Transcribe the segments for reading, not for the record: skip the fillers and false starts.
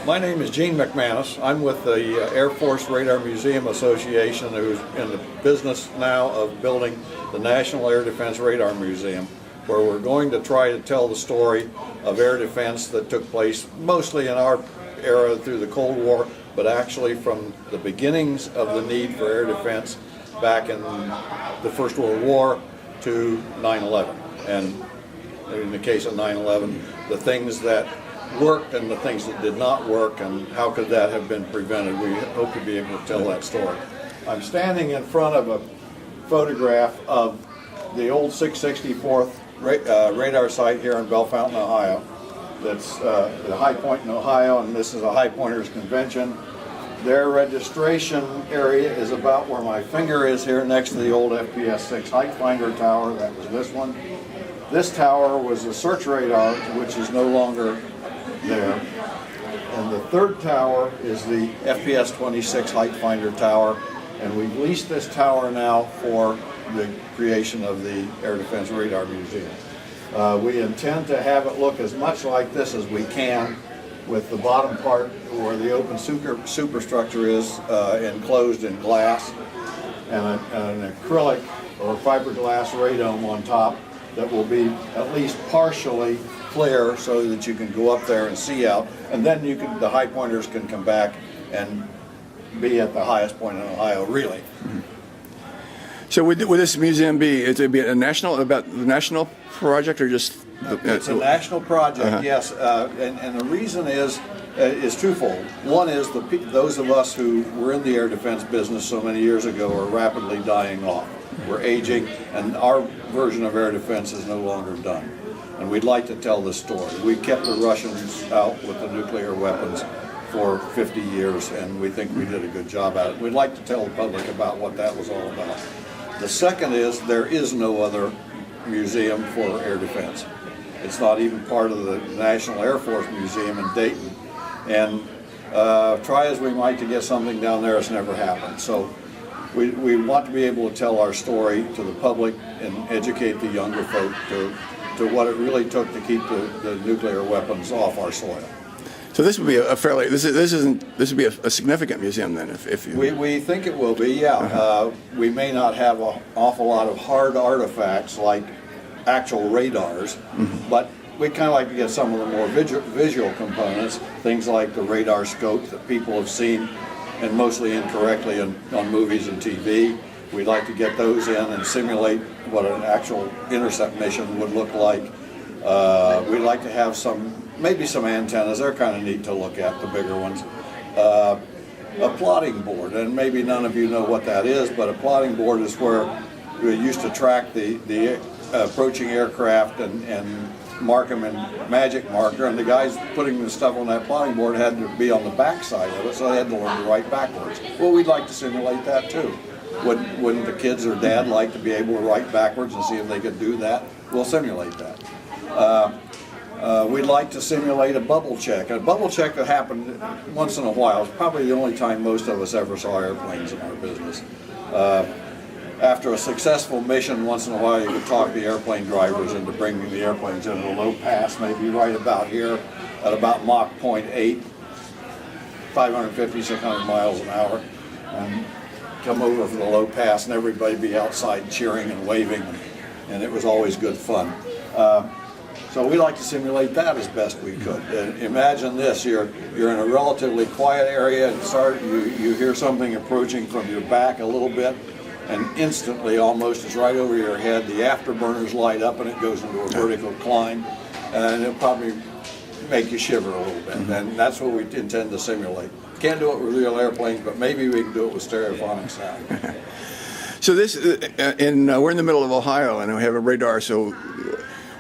My name is Gene McManus. I'm with the Air Force Radar Museum Association, who's in the business now of building the National Air Defense Radar Museum, where we're going to try to tell the story of air defense that took place mostly in our era through the Cold War, but actually from the beginnings of the need for air defense back in the First World War to 9/11. And in the case of 9/11, the things that worked and the things that did not work, and how could that have been prevented. We hope to be able to tell that story. I'm standing in front of a photograph of the old 664th radar site here in Bell Fountain, Ohio. That's the High Point in Ohio, and this is a High Pointers convention. Their registration area is about where my finger is here, next to the old FPS-6 height finder tower. That was this one. This tower was a search radar, which is no longer there. And the third tower is the FPS-26 height finder tower, and we've leased this tower now for the creation of the Air Defense Radar Museum. We intend to have it look as much like this as we can, with the bottom part where the open superstructure is enclosed in glass, and an acrylic or fiberglass radome on top that will be at least partially clear so that you can go up there and see out, and then the high pointers can come back and be at the highest point in Ohio, really. Mm-hmm. So would this museum be a national project, or just? It's a national project, yes, and the reason is twofold. One is those of us who were in the air defense business so many years ago are rapidly dying off. We're aging, and our version of air defense is no longer done. And we'd like to tell this story. We kept the Russians out with the nuclear weapons for 50 years, and we think we did a good job at it. We'd like to tell the public about what that was all about. The second is there is no other museum for air defense. It's not even part of the National Air Force Museum in Dayton. And try as we might to get something down there, it's never happened. So we want to be able to tell our story to the public and educate the younger folk to what it really took to keep the nuclear weapons off our soil. So this would be this would be a significant museum then, if you. We think it will be, yeah. We may not have an awful lot of hard artifacts like actual radars, but we kind of like to get some of the more visual components, things like the radar scope that people have seen, and mostly incorrectly on movies and TV. We'd like to get those in and simulate what an actual intercept mission would look like. We'd like to have maybe some antennas. They're kind of neat to look at, the bigger ones. A plotting board, and maybe none of you know what that is, but a plotting board is where we used to track the approaching aircraft and mark them in magic marker, and the guys putting the stuff on that plotting board had to be on the back side of it, so they had to learn to write backwards. Well, we'd like to simulate that too. Wouldn't the kids or dad like to be able to write backwards and see if they could do that? We'll simulate that. We'd like to simulate a bubble check. A bubble check that happened once in a while. It's probably the only time most of us ever saw airplanes in our business. After a successful mission, once in a while you could talk the airplane drivers into bringing the airplanes into a low pass, maybe right about here at about Mach 0.8, 550, 600 miles an hour, and come over for the low pass, and everybody be outside cheering and waving, and it was always good fun. So we like to simulate that as best we could. Imagine this: you're in a relatively quiet area, and you hear something approaching from your back a little bit, and instantly, almost, it's right over your head. The afterburners light up, and it goes into a vertical climb, and it'll probably make you shiver a little bit. And that's what we intend to simulate. Can't do it with real airplanes, but maybe we can do it with stereophonic sound. So we're in the middle of Ohio, and we have a radar. So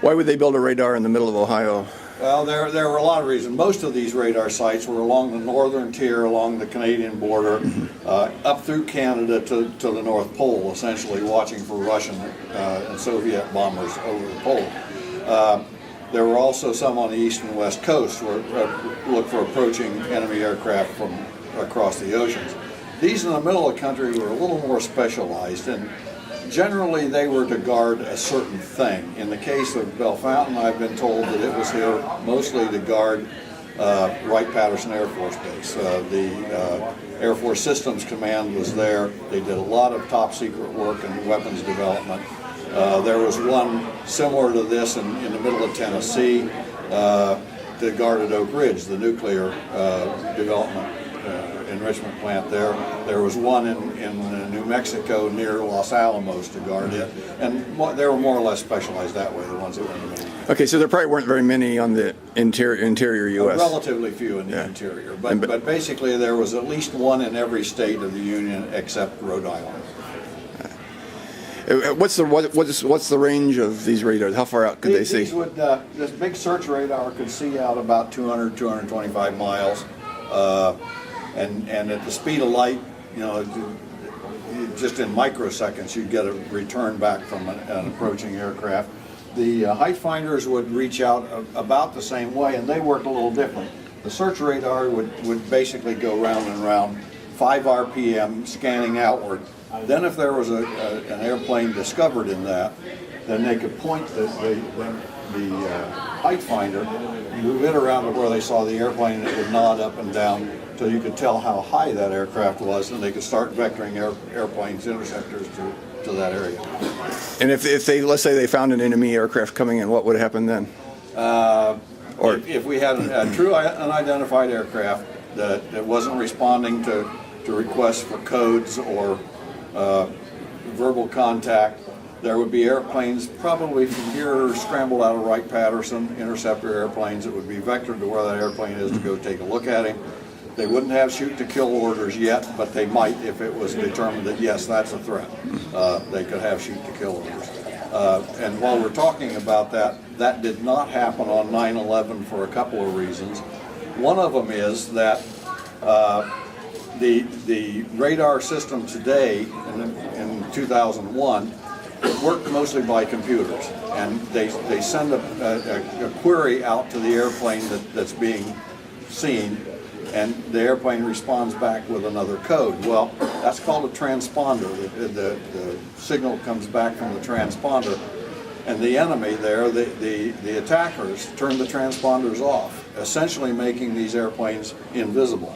why would they build a radar in the middle of Ohio? Well, there were a lot of reasons. Most of these radar sites were along the northern tier, along the Canadian border, up through Canada to the North Pole, essentially watching for Russian and Soviet bombers over the pole. There were also some on the east and west coast where look for approaching enemy aircraft from across the oceans. These in the middle of the country were a little more specialized, and generally they were to guard a certain thing. In the case of Bell Fountain, I've been told that it was here mostly to guard Wright-Patterson Air Force Base. The Air Force Systems Command was there. They did a lot of top secret work and weapons development. There was one similar to this in the middle of Tennessee that guarded Oak Ridge, the nuclear development enrichment plant there. There was one in New Mexico near Los Alamos to guard it, and they were more or less specialized that way, the ones that were in the middle. Okay, so there probably weren't very many on the interior U.S. Relatively few in the interior, but basically there was at least one in every state of the Union except Rhode Island. What's the range of these radars? How far out could they see? This big search radar could see out about 200, 225 miles, and at the speed of light, just in microseconds, you'd get a return back from an approaching aircraft. The height finders would reach out about the same way, and they work a little different. The search radar would basically go round and round, 5 RPM, scanning outward. Then if there was an airplane discovered in that, then they could point the height finder, move it around to where they saw the airplane, and it would nod up and down until you could tell how high that aircraft was, and they could start vectoring airplanes, interceptors to that area. And if they, let's say they found an enemy aircraft coming in, what would happen then? If we had a true unidentified aircraft that wasn't responding to requests for codes or verbal contact, there would be airplanes probably from here scrambled out of Wright-Patterson, interceptor airplanes that would be vectored to where that airplane is to go take a look at him. They wouldn't have shoot-to-kill orders yet, but they might if it was determined that, yes, that's a threat. They could have shoot-to-kill orders. And while we're talking about that did not happen on 9/11 for a couple of reasons. One of them is that the radar system today, in 2001, worked mostly by computers. And they send a query out to the airplane that's being seen, and the airplane responds back with another code. Well, that's called a transponder. The signal comes back from the transponder, and the enemy there, the attackers, turn the transponders off, essentially making these airplanes invisible.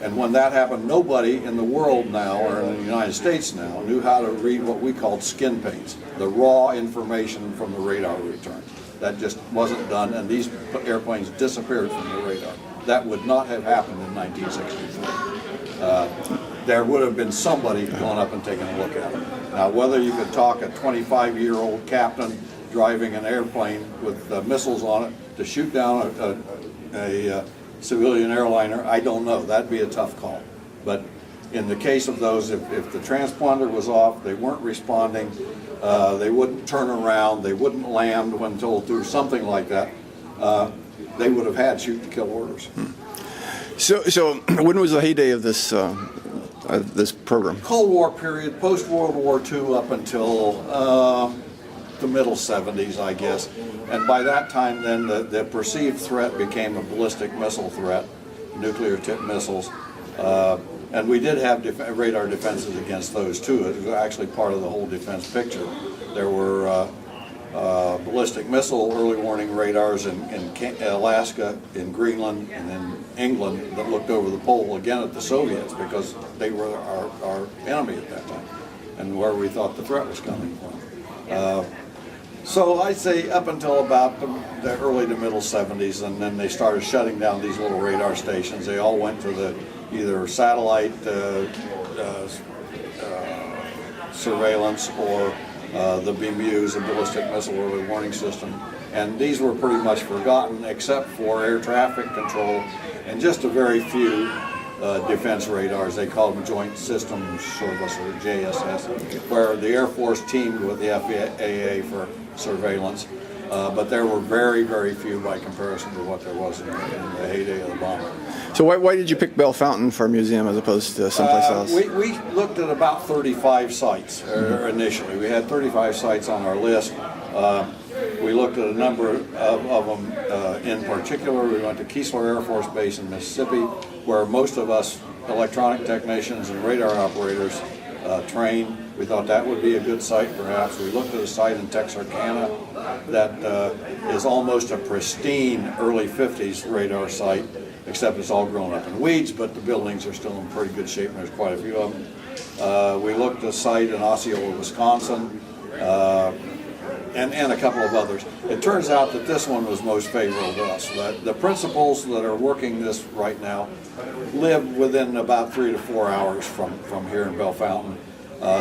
And when that happened, nobody in the world now, or in the United States now, knew how to read what we called skin paints, the raw information from the radar return. That just wasn't done, and these airplanes disappeared from the radar. That would not have happened in 1963. There would have been somebody going up and taking a look at them. Now, whether you could talk a 25-year-old captain driving an airplane with missiles on it to shoot down a civilian airliner, I don't know. That'd be a tough call. But in the case of those, if the transponder was off, they weren't responding, they wouldn't turn around, they wouldn't land when told to, something like that, they would have had shoot-to-kill orders. So when was the heyday of this program? Cold War period, post-World War II up until the middle 70s, I guess. And by that time, then, the perceived threat became a ballistic missile threat, nuclear-tipped missiles. And we did have radar defenses against those, too. It was actually part of the whole defense picture. There were ballistic missile early warning radars in Alaska, in Greenland, and in England that looked over the pole, again, at the Soviets, because they were our enemy at that time, and where we thought the threat was coming from. So I'd say up until about the early to middle 70s, and then they started shutting down these little radar stations. They all went to the either satellite surveillance or the BMUs, the ballistic missile early warning system. And these were pretty much forgotten except for air traffic control and just a very few defense radars. They called them Joint Systems Service, or JSS, where the Air Force teamed with the FAA for surveillance. But there were very, very few by comparison to what there was in the heyday of the bomber. So why did you pick Bell Fountain for a museum as opposed to someplace else? We looked at about 35 sites initially. We had 35 sites on our list. We looked at a number of them in particular. We went to Keesler Air Force Base in Mississippi, where most of us electronic technicians and radar operators train. We thought that would be a good site perhaps. We looked at a site in Texarkana that is almost a pristine early 50s radar site, except it's all grown up in weeds, but the buildings are still in pretty good shape, and there's quite a few of them. We looked at a site in Osceola, Wisconsin, and a couple of others. It turns out that this one was most favorable to us. The principals that are working this right now live within about 3 to 4 hours from here in Bell Fountain.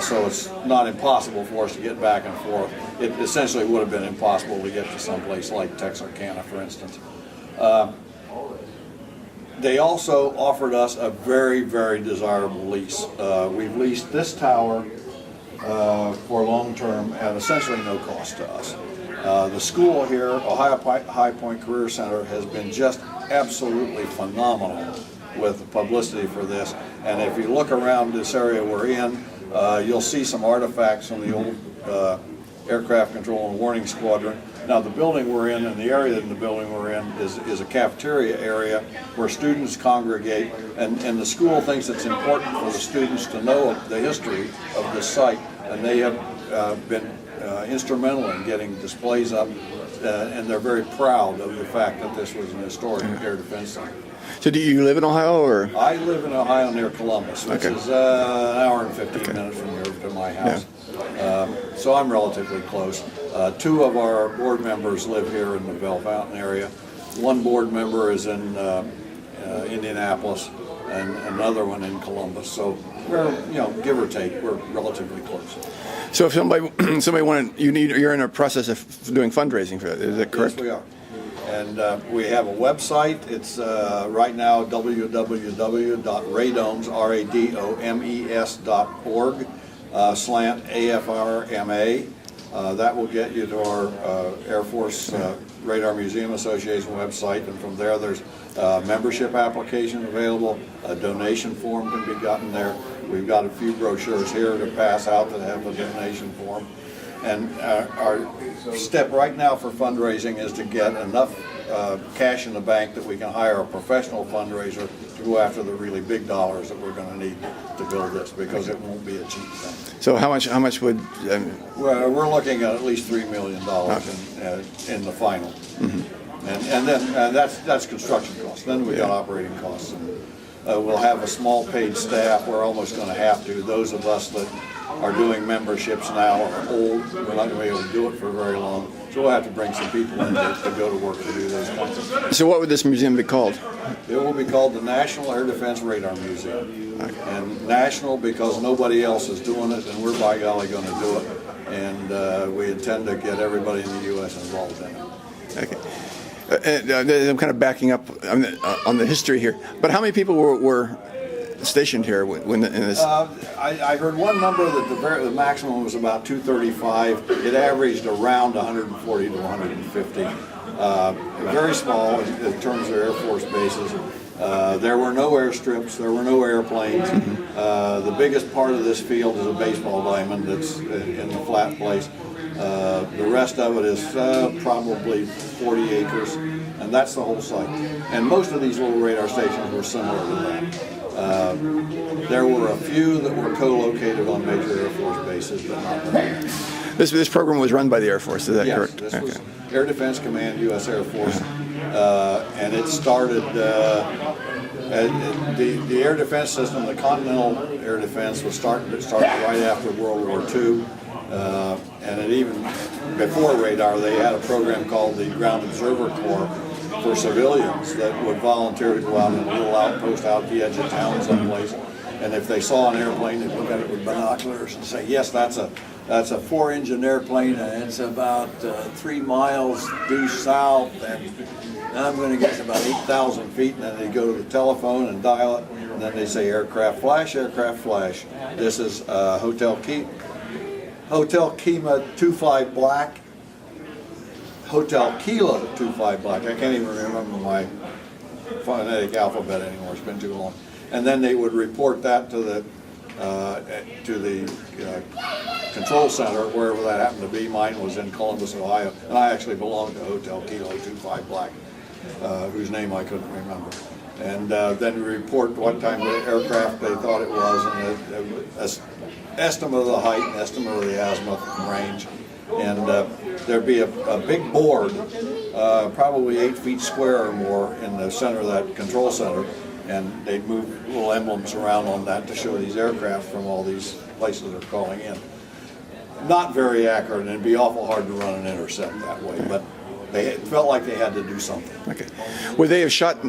So it's not impossible for us to get back and forth. It essentially would have been impossible to get to someplace like Texarkana, for instance. They also offered us a very, very desirable lease. We've leased this tower for long term at essentially no cost to us. The school here, Ohio High Point Career Center, has been just absolutely phenomenal with the publicity for this. And if you look around this area we're in, you'll see some artifacts from the old Aircraft Control and Warning Squadron. Now the building we're in and the area in the building we're in is a cafeteria area where students congregate, and the school thinks it's important for the students to know the history of this site, and they have been instrumental in getting displays up, and they're very proud of the fact that this was an historic air defense center. So do you live in Ohio, or? I live in Ohio near Columbus, which is an hour and 15 minutes from here to my house. Yeah. So I'm relatively close. 2 of our board members live here in the Bell Fountain area. One board member is in Indianapolis, and another one in Columbus. So we're, give or take, we're relatively close. So if somebody wanted, you're in a process of doing fundraising for that. Is that correct? Yes, we are. And we have a website. It's right now www.radomes.org/AFRMA. That will get you to our Air Force Radar Museum Association website, and from there there's a membership application available. A donation form can be gotten there. We've got a few brochures here to pass out that have a donation form. And our step right now for fundraising is to get enough cash in the bank that we can hire a professional fundraiser to go after the really big dollars that we're going to need to build this, because it won't be a cheap thing. So how much would? Well, we're looking at least $3 million in the final, and then that's construction costs. Then we got operating costs, and we'll have a small paid staff. We're almost going to have to. Those of us that are doing memberships now are old. We're not going to be able to do it for very long. So we'll have to bring some people in to go to work to do those kinds of things. So what would this museum be called? It will be called the National Air Defense Radar Museum. And national because nobody else is doing it, and we're by golly going to do it. And we intend to get everybody in the U.S. involved in it. Okay. I'm kind of backing up on the history here. But how many people were stationed here when in this? I heard one number that the maximum was about 235. It averaged around 140 to 150. Very small in terms of Air Force bases. There were no airstrips. There were no airplanes. The biggest part of this field is a baseball diamond that's in the flat place. The rest of it is probably 40 acres, and that's the whole site. And most of these little radar stations were similar to that. There were a few that were co-located on major Air Force bases, but not many. This program was run by the Air Force, is that correct? Yes, this was Air Defense Command, U.S. Air Force, and it started, the air defense system, the Continental Air Defense was started right after World War II, and it even, before radar, they had a program called the Ground Observer Corps for civilians that would volunteer to go out in a little outpost out at the edge of town someplace, and if they saw an airplane, they'd look at it with binoculars and say, yes, that's a 4-engine airplane, and it's about 3 miles due south, and I'm going to get about 8,000 feet, and then they go to the telephone and dial it, and then they say aircraft flash, this is Hotel Kima 25 Black, Hotel Kilo 25 Black. I can't even remember my phonetic alphabet anymore. It's been too long. And then they would report that to the control center, wherever that happened to be. Mine was in Columbus, Ohio, and I actually belonged to Hotel Kilo 25 Black, whose name I couldn't remember. And then report what time the aircraft they thought it was, and an estimate of the height, and estimate of the azimuth and range. And there'd be a big board, probably 8 feet square or more, in the center of that control center, and they'd move little emblems around on that to show these aircraft from all these places they're calling in. Not very accurate, and it'd be awful hard to run an intercept that way, but they felt like they had to do something. Okay. Would they have shot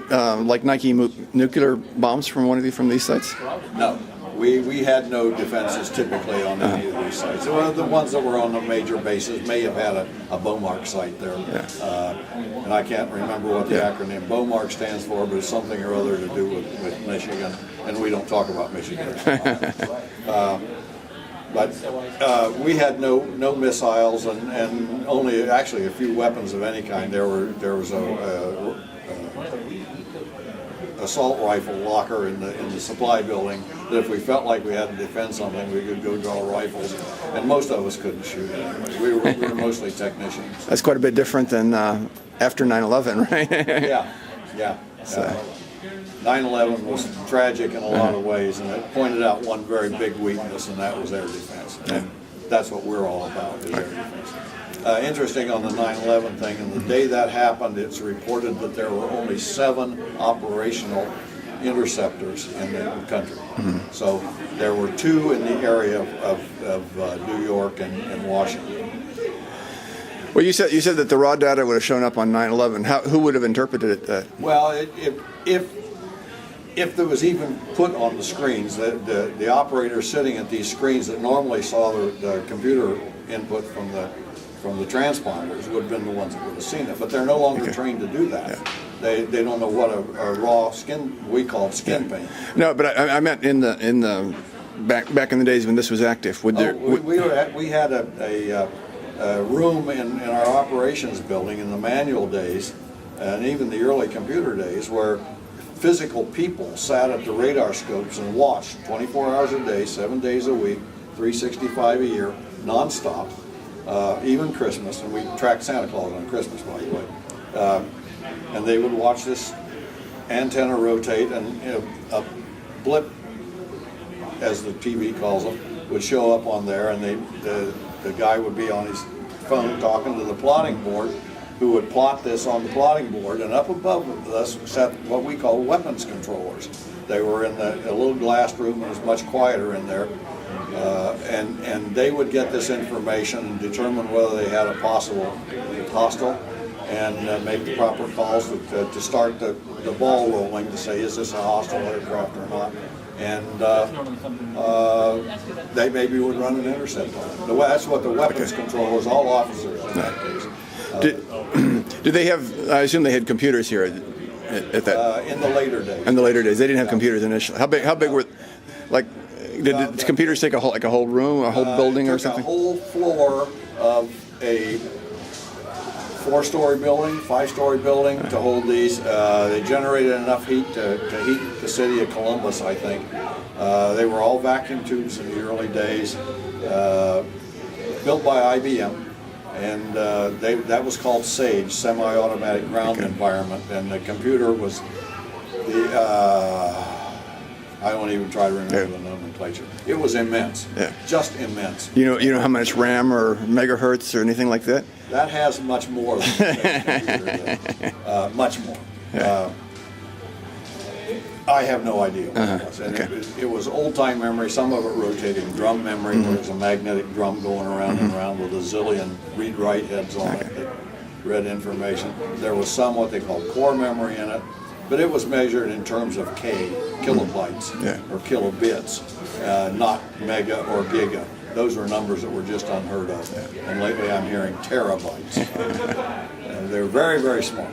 like Nike nuclear bombs from these sites? No. We had no defenses typically on any of these sites. Well, the ones that were on the major bases may have had a BOMARC site there. Yeah. And I can't remember what the acronym BOMARC stands for, but it's something or other to do with Michigan, and we don't talk about Michigan. But we had no missiles and only actually a few weapons of any kind. There was a assault rifle locker in the supply building that if we felt like we had to defend something, we could go draw rifles, and most of us couldn't shoot anyway. We were mostly technicians. That's quite a bit different than after 9/11, right? Yeah. 9/11 was tragic in a lot of ways, and it pointed out one very big weakness, and that was air defense. And that's what we're all about, is air defense. Interesting on the 9/11 thing, and the day that happened, it's reported that there were only 7 operational interceptors in the country. So there were 2 in the area of New York and Washington. Well, you said that the raw data would have shown up on 9/11. Who would have interpreted it? Well, if there was even put on the screens, the operator sitting at these screens that normally saw the computer input from the transponders would have been the ones that would have seen it, but they're no longer trained to do that. Yeah. They don't know what a raw skin, we call it skin paint. No, but I meant in the back in the days when this was active. We had a room in our operations building in the manual days, and even the early computer days, where physical people sat at the radar scopes and watched 24 hours a day, 7 days a week, 365 a year, nonstop. Even Christmas, and we tracked Santa Claus on Christmas, by the way. And they would watch this antenna rotate, and a blip, as the TV calls them, would show up on there, and the guy would be on his phone talking to the plotting board, who would plot this on the plotting board, and up above us sat what we call weapons controllers. They were in a little glass room, and it was much quieter in there. And they would get this information and determine whether they had a possible hostile, and make the proper calls to start the ball rolling to say, is this a hostile aircraft or not? And they maybe would run an intercept on it. That's what the weapons controllers, all officers in that case. Did they have, I assume they had computers here at that? In the later days. In the later days. They didn't have computers initially. How big were, like, did the computers take a whole room, a whole building or something? A whole floor of a 4-story building, 5-story building to hold these. They generated enough heat to heat the city of Columbus, I think. They were all vacuum tubes in the early days, built by IBM, and that was called SAGE, Semi-Automatic Ground Environment, and the computer was I don't even try to remember the nomenclature. It was immense, just immense. You know how much RAM or megahertz or anything like that? That has much more than the computer does. Much more. I have no idea what it was. And it was old-time memory, some of it rotating drum memory, where there's a magnetic drum going around and around with a zillion read-write heads on it that read information. There was some what they call core memory in it, but it was measured in terms of kilobytes or kilobits, not mega or giga. Those were numbers that were just unheard of. And lately I'm hearing terabytes. They're very, very small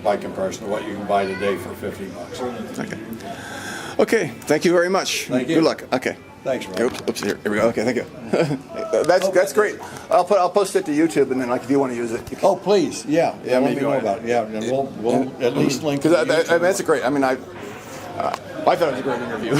by comparison to what you can buy today for $50. Okay, thank you very much. Thank you. Good luck. Okay. Thanks, Rob. Oops, here we go. Okay, thank you. That's great. I'll post it to YouTube, and then like if you want to use it. You can. Oh, please, let me know about it. Yeah, and we'll at least link. Because that's great. I mean, I thought it was a great interview.